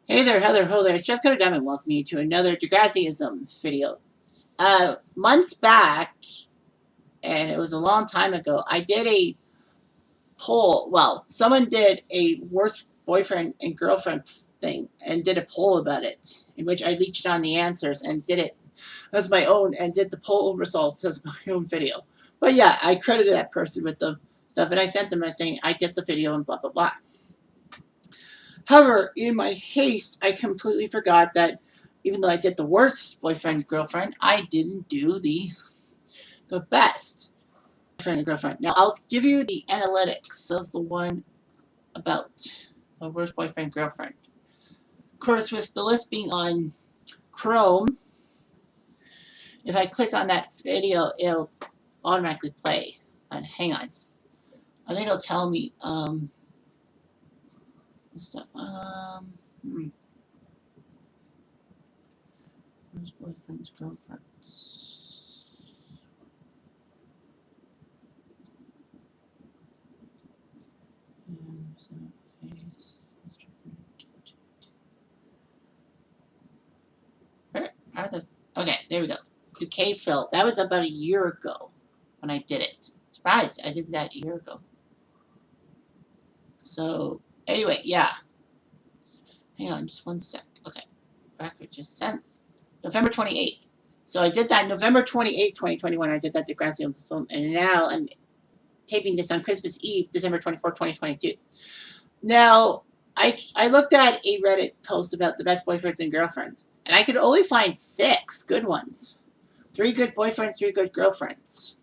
Hey there, Heather, ho there. Chef Cutter Diamond welcome you to another Degrassiism video. Months back, and it was a long time ago, I did a poll. Well, someone did a worst boyfriend and girlfriend thing and did a poll about it, in which I leached on the answers and did it as my own and did the poll results as my own video. But yeah, I credited that person with the stuff and I sent them as saying I did the video and blah blah blah. However, in my haste, I completely forgot that even though I did the worst boyfriend girlfriend, I didn't do the best boyfriend and girlfriend. Now I'll give you the analytics of the one about the worst boyfriend girlfriend. Of course, with the list being on Chrome, if I click on that video, it'll automatically play. And hang on, I think it'll tell me stuff. Where's boyfriends, girlfriends? Where are the? Okay, there we go. Decay fill. That was about a year ago when I did it. Surprised, I did that a year ago. So anyway, yeah. Hang on, just one sec. Okay, record just since November 28th. So I did that November 28th, 2021. I did that Degrassi, and now I'm taping this on Christmas Eve, December 24th, 2022. Now, I looked at a Reddit post about the best boyfriends and girlfriends, and I could only find 6 good ones. 3 good boyfriends, 3 good girlfriends.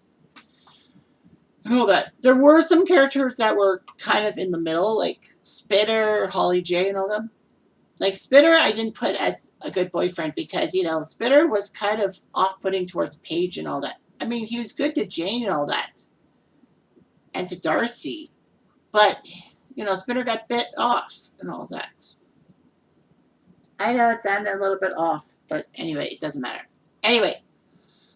And all that. There were some characters that were kind of in the middle, like Spitter, Holly J, and all them. Like Spitter, I didn't put as a good boyfriend because, you know, Spitter was kind of off-putting towards Paige and all that. I mean, he was good to Jane and all that, and to Darcy, but, you know, Spitter got bit off and all that. I know it sounded a little bit off, but anyway, it doesn't matter. Anyway,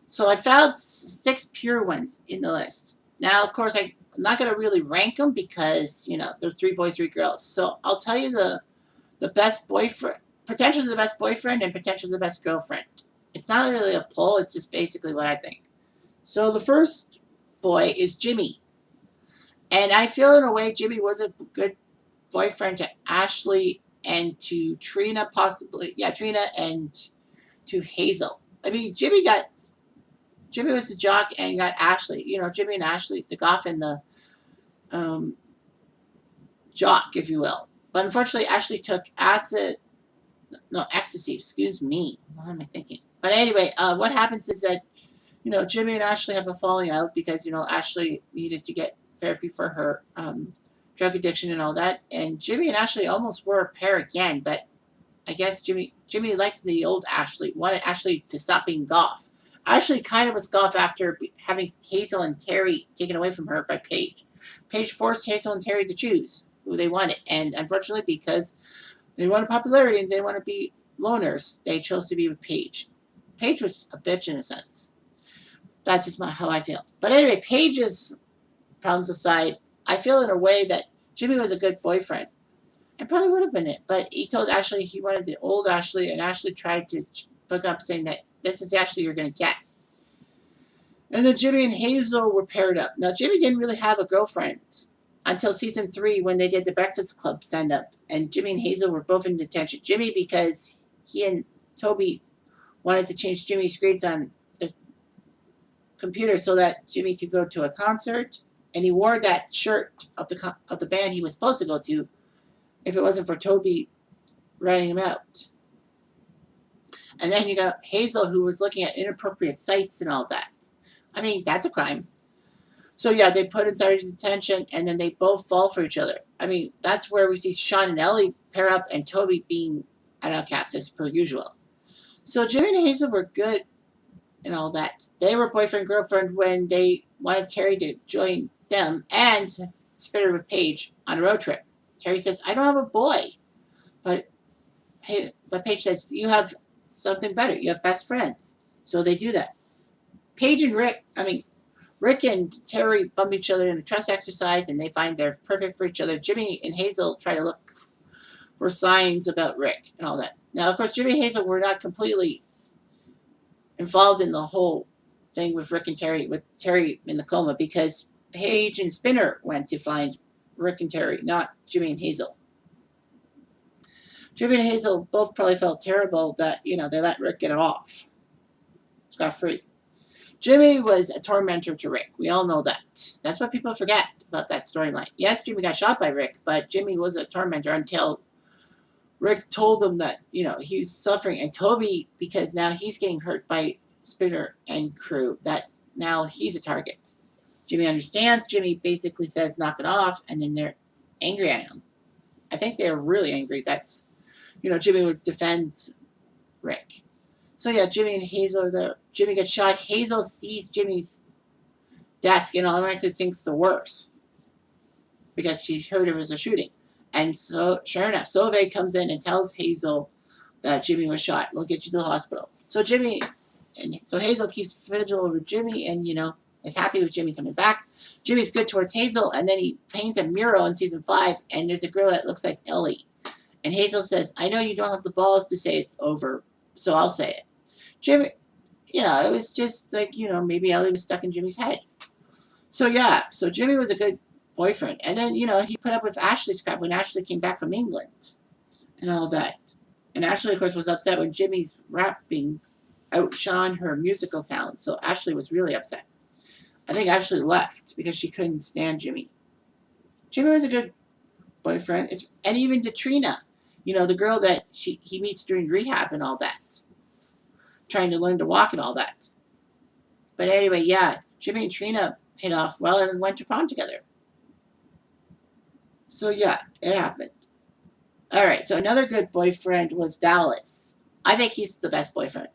so I found 6 pure ones in the list. Now, of course, I'm not going to really rank them because, you know, they're 3 boys, 3 girls. So I'll tell you the best boyfriend, potentially the best boyfriend and potentially the best girlfriend. It's not really a poll, it's just basically what I think. So the first boy is Jimmy. And I feel in a way Jimmy was a good boyfriend to Ashley and to Trina, possibly. Yeah, Trina and to Hazel. I mean, Jimmy was the jock and got Ashley. You know, Jimmy and Ashley, the goth and the um, jock, if you will. But unfortunately, Ashley took ecstasy. Excuse me. What am I thinking? But anyway, what happens is that, you know, Jimmy and Ashley have a falling out because, you know, Ashley needed to get therapy for her drug addiction and all that. And Jimmy and Ashley almost were a pair again, but I guess Jimmy liked the old Ashley, wanted Ashley to stop being goth. Ashley kind of was goth after having Hazel and Terry taken away from her by Paige. Paige forced Hazel and Terry to choose who they wanted, and unfortunately, because they wanted popularity and they didn't want to be loners, they chose to be with Paige. Paige was a bitch in a sense. That's just how I feel. But anyway, Paige's problems aside, I feel in a way that Jimmy was a good boyfriend. It probably would have been it. But he told Ashley he wanted the old Ashley, and Ashley tried to hook up saying that this is the Ashley you're going to get. And then Jimmy and Hazel were paired up. Now, Jimmy didn't really have a girlfriend until season 3 when they did the Breakfast Club send up. And Jimmy and Hazel were both in detention. Jimmy because he and Toby wanted to change Jimmy's grades on the computer so that Jimmy could go to a concert. And he wore that shirt of the band he was supposed to go to if it wasn't for Toby writing him out. And then you got Hazel, who was looking at inappropriate sites and all that. I mean, that's a crime. So yeah, they put inside detention, and then they both fall for each other. I mean, that's where we see Sean and Ellie pair up, and Toby being an outcast as per usual. So Jimmy and Hazel were good and all that. They were boyfriend girlfriend when they wanted Terry to join them and split her with Paige on a road trip. Terry says, "I don't have a boy," but Paige says, "You have something better. You have best friends." So they do that. Paige and Rick and Terry bump each other in a trust exercise, and they find they're perfect for each other. Jimmy and Hazel try to look for signs about Rick and all that. Now, of course, Jimmy and Hazel were not completely involved in the whole thing with Rick and Terry, with Terry in the coma, because Paige and Spinner went to find Rick and Terry, not Jimmy and Hazel. Jimmy and Hazel both probably felt terrible that, they let Rick get off scot free. Jimmy was a tormentor to Rick. We all know that. That's what people forget about that storyline. Yes, Jimmy got shot by Rick, but Jimmy was a tormentor until Rick told him that, he's suffering. And Toby, because now he's getting hurt by Spinner and crew, that now he's a target. Jimmy understands. Jimmy basically says, knock it off. And then they're angry at him. I think they're really angry. That's, Jimmy would defend Rick. So yeah, Jimmy and Hazel are there. Jimmy gets shot. Hazel sees Jimmy's desk and automatically thinks the worst because she heard it was a shooting. And so, sure enough, Sauve comes in and tells Hazel that Jimmy was shot. We'll get you to the hospital. So Hazel keeps vigil over Jimmy and, is happy with Jimmy coming back. Jimmy's good towards Hazel, and then he paints a mural in season 5, and there's a girl that looks like Ellie. And Hazel says, I know you don't have the balls to say it's over, so I'll say it. Jimmy, it was just like, maybe Ellie was stuck in Jimmy's head. So Jimmy was a good boyfriend. And then, he put up with Ashley's crap when Ashley came back from England and all that. And Ashley, of course, was upset when Jimmy's rapping outshone her musical talent. So Ashley was really upset. I think Ashley left because she couldn't stand Jimmy. Jimmy was a good boyfriend. And even Katrina, the girl that he meets during rehab and all that. Trying to learn to walk and all that. But anyway, yeah, Jimmy and Trina hit off well and went to prom together. So yeah, it happened. Alright, so another good boyfriend was Dallas. I think he's the best boyfriend.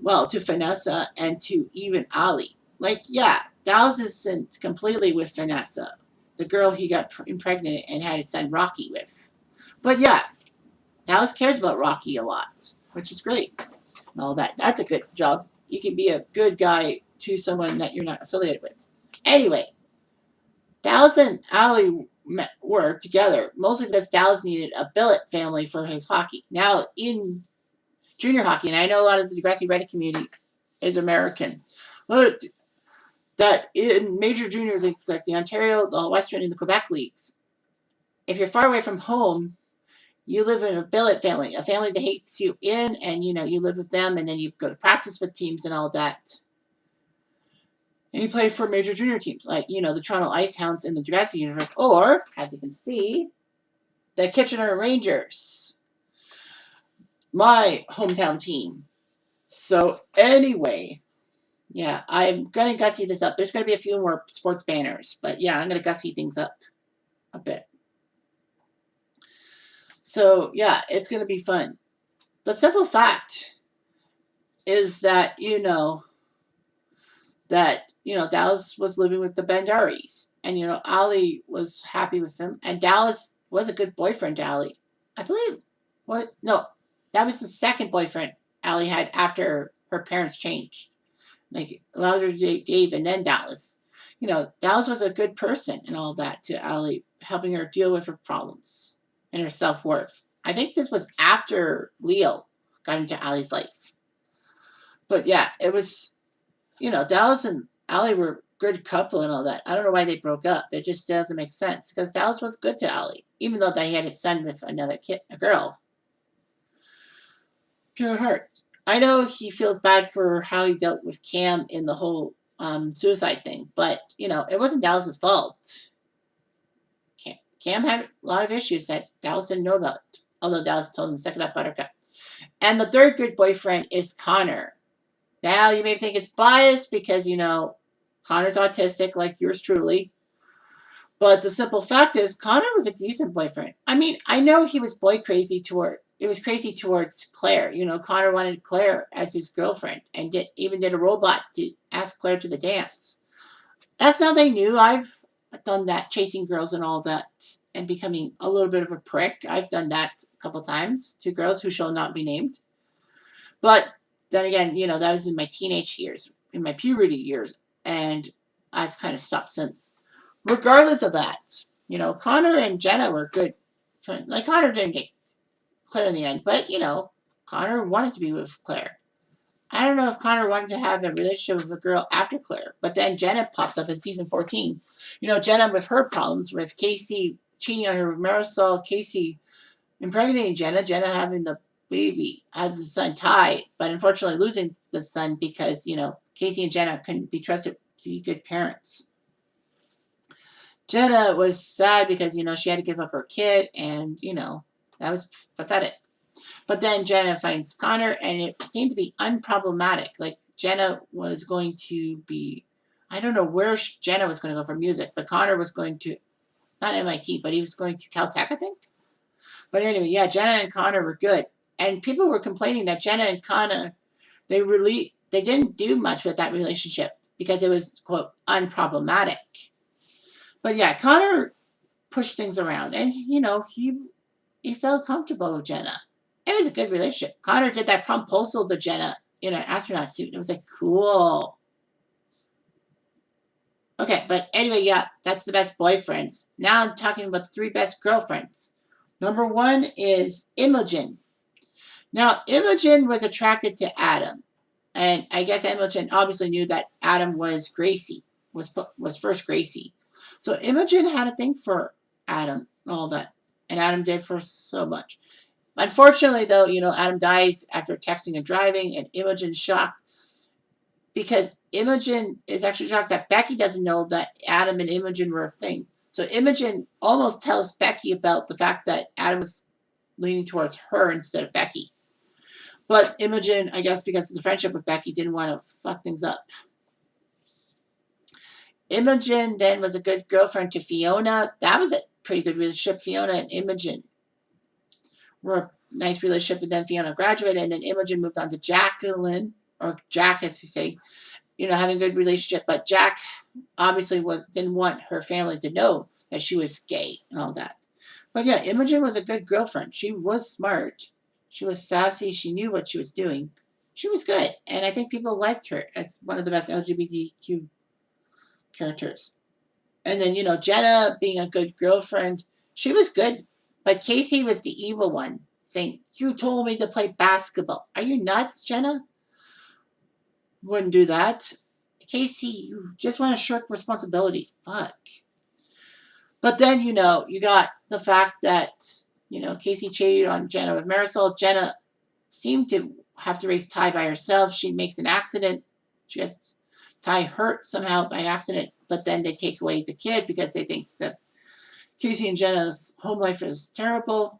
Well, to Vanessa and to even Ali. Like, yeah, Dallas isn't completely with Vanessa, the girl he got impregnated and had his son Rocky with. But yeah, Dallas cares about Rocky a lot, which is great. And all that. That's a good job. You can be a good guy to someone that you're not affiliated with. Anyway, Dallas and Ali worked together, mostly because Dallas needed a billet family for his hockey. Now, in junior hockey, and I know a lot of the Degrassi Reddit community is American, that in major junior leagues like the Ontario, the Western, and the Quebec leagues, if you're far away from home, you live in a billet family, a family that hates you in, and you live with them, and then you go to practice with teams and all that. And you play for major junior teams, like, the Toronto Icehounds in the Degrassi universe, or, as you can see, the Kitchener Rangers, my hometown team. So, anyway, yeah, I'm going to gussy this up. There's going to be a few more sports banners, but yeah, I'm going to gussy things up a bit. So, yeah, it's going to be fun. The simple fact is that, Dallas was living with the Bandaris. And, Ali was happy with him. And Dallas was a good boyfriend to Ali. I believe. That was the second boyfriend Ali had after her parents changed. Like, allowed her to date Dave and then Dallas. Dallas was a good person and all that to Ali, helping her deal with her problems and her self-worth. I think this was after Leo got into Ali's life. But yeah, it was, Dallas and Ali were a good couple and all that. I don't know why they broke up. It just doesn't make sense because Dallas was good to Ali, even though he had a son with another kid, a girl. Pure heart. I know he feels bad for how he dealt with Cam in the whole suicide thing, but it wasn't Dallas's fault. Cam had a lot of issues that Dallas didn't know about, although Dallas told him to suck it up, buttercup. And the third good boyfriend is Connor. Now, you may think it's biased because, Connor's autistic like yours truly. But the simple fact is, Connor was a decent boyfriend. I mean, I know he was crazy towards Claire. Connor wanted Claire as his girlfriend and even did a robot to ask Claire to the dance. That's nothing new. I've done that, chasing girls and all that, and becoming a little bit of a prick. I've done that a couple times to girls who shall not be named. But then again, that was in my teenage years, in my puberty years, and I've kind of stopped since. Regardless of that, Connor and Jenna were good friends. Like, Connor didn't get Claire in the end. But, Connor wanted to be with Claire. I don't know if Connor wanted to have a relationship with a girl after Claire, but then Jenna pops up in season 14. Jenna with her problems with Casey cheating on her with Marisol, Casey impregnating Jenna, Jenna having the baby, had the son Ty, but unfortunately losing the son because, Casey and Jenna couldn't be trusted to be good parents. Jenna was sad because, she had to give up her kid, and, that was pathetic. But then Jenna finds Connor, and it seemed to be unproblematic. Like, Jenna was going to be, I don't know where Jenna was going to go for music, but Connor was going to, not MIT, but he was going to Caltech, I think. But anyway, yeah, Jenna and Connor were good. And people were complaining that Jenna and Connor, they didn't do much with that relationship because it was, quote, unproblematic. But yeah, Connor pushed things around, and, he felt comfortable with Jenna. It was a good relationship. Connor did that proposal to Jenna in an astronaut suit. It was like, cool. Okay, but anyway, yeah, that's the best boyfriends. Now I'm talking about the 3 best girlfriends. Number 1 is Imogen. Now, Imogen was attracted to Adam. And I guess Imogen obviously knew that Adam was Gracie, was first Gracie. So Imogen had a thing for Adam and all that. And Adam did for so much. Unfortunately, though, Adam dies after texting and driving, and Imogen's shocked because Imogen is actually shocked that Becky doesn't know that Adam and Imogen were a thing. So Imogen almost tells Becky about the fact that Adam was leaning towards her instead of Becky. But Imogen, I guess because of the friendship with Becky, didn't want to fuck things up. Imogen then was a good girlfriend to Fiona. That was a pretty good relationship. Fiona and Imogen were a nice relationship, and then Fiona graduated, and then Imogen moved on to Jacqueline, or Jack, as you say, having a good relationship. But Jack obviously didn't want her family to know that she was gay and all that. But yeah, Imogen was a good girlfriend. She was smart. She was sassy. She knew what she was doing. She was good, and I think people liked her. It's one of the best LGBTQ characters. And then, Jenna being a good girlfriend, she was good. But Casey was the evil one, saying, you told me to play basketball. Are you nuts, Jenna? Wouldn't do that. Casey, you just want to shirk responsibility. Fuck. But then, you got the fact that, Casey cheated on Jenna with Marisol. Jenna seemed to have to raise Ty by herself. She makes an accident. She gets Ty hurt somehow by accident, but then they take away the kid because they think that Casey and Jenna's home life is terrible.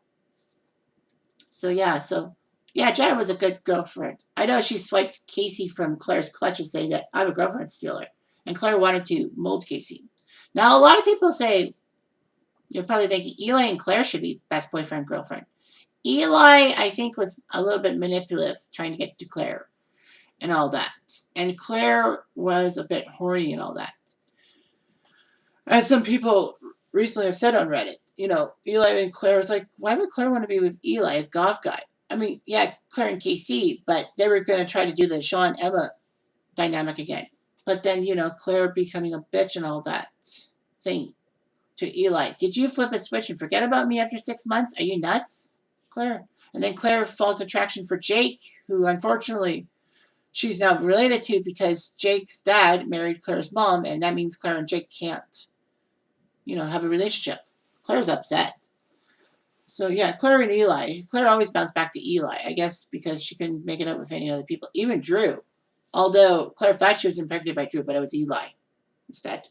So yeah, Jenna was a good girlfriend. I know she swiped Casey from Claire's clutches, saying that I'm a girlfriend stealer, and Claire wanted to mold Casey. Now a lot of people say, you're probably thinking Eli and Claire should be best boyfriend girlfriend. Eli, I think, was a little bit manipulative, trying to get to Claire and all that. And Claire was a bit horny and all that. As some people recently have said on Reddit, Eli and Claire was like, why would Claire want to be with Eli, a goth guy? I mean, yeah, Claire and KC, but they were going to try to do the Sean Emma dynamic again. But then, Claire becoming a bitch and all that, saying to Eli, did you flip a switch and forget about me after 6 months? Are you nuts, Claire? And then Claire falls attraction for Jake, who unfortunately she's now related to because Jake's dad married Claire's mom, and that means Claire and Jake can't, have a relationship. Claire's upset. So yeah, Claire and Eli. Claire always bounced back to Eli, I guess because she couldn't make it up with any other people, even Drew. Although Claire thought she was impregnated by Drew, but it was Eli instead.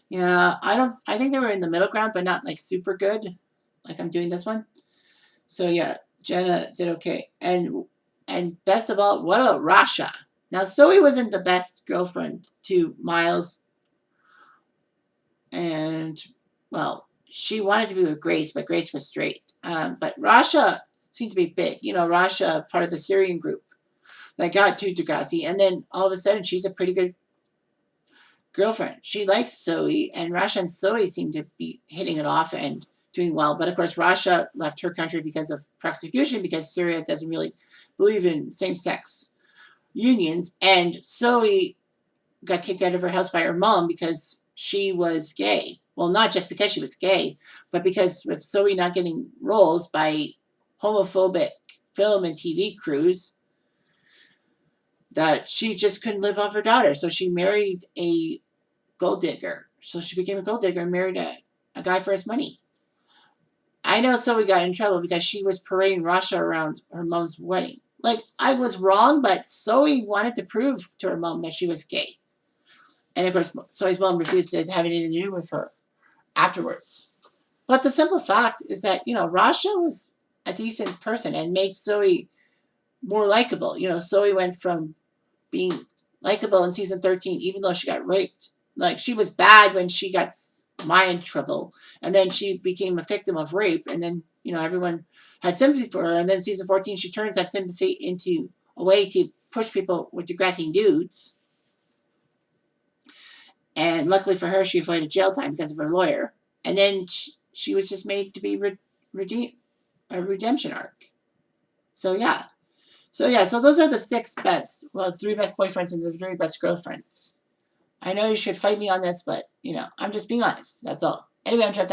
Yeah, I think they were in the middle ground, but not like super good, like I'm doing this one. So yeah, Jenna did okay. And best of all, what about Rasha? Now Zoe wasn't the best girlfriend to Miles, and well, she wanted to be with Grace, but Grace was straight. But Rasha seemed to be big. Rasha, part of the Syrian group that got to Degrassi, and then all of a sudden she's a pretty good girlfriend. She likes Zoe, and Rasha and Zoe seem to be hitting it off and doing well. But of course, Rasha left her country because of prosecution, because Syria doesn't really believe in same-sex unions, and Zoe got kicked out of her house by her mom because she was gay. Well, not just because she was gay, but because with Zoe not getting roles by homophobic film and TV crews, that she just couldn't live off her daughter. So she married a gold digger. So she became a gold digger and married a guy for his money. I know Zoe got in trouble because she was parading Rasha around her mom's wedding. Like, I was wrong, but Zoe wanted to prove to her mom that she was gay. And of course, Zoe's mom refused to have anything to do with her afterwards. But the simple fact is that, Rasha was a decent person and made Zoe more likable. Zoe went from being likable in season 13, even though she got raped. Like, she was bad when she got mind trouble, and then she became a victim of rape, and then, everyone had sympathy for her. And then season 14, she turns that sympathy into a way to push people with Degrassi dudes. And luckily for her, she avoided jail time because of her lawyer. And then she was just made to be a redemption arc. So yeah. So those are the three best boyfriends and the three best girlfriends. I know you should fight me on this, but I'm just being honest. That's all. Anyway, I'm trapped.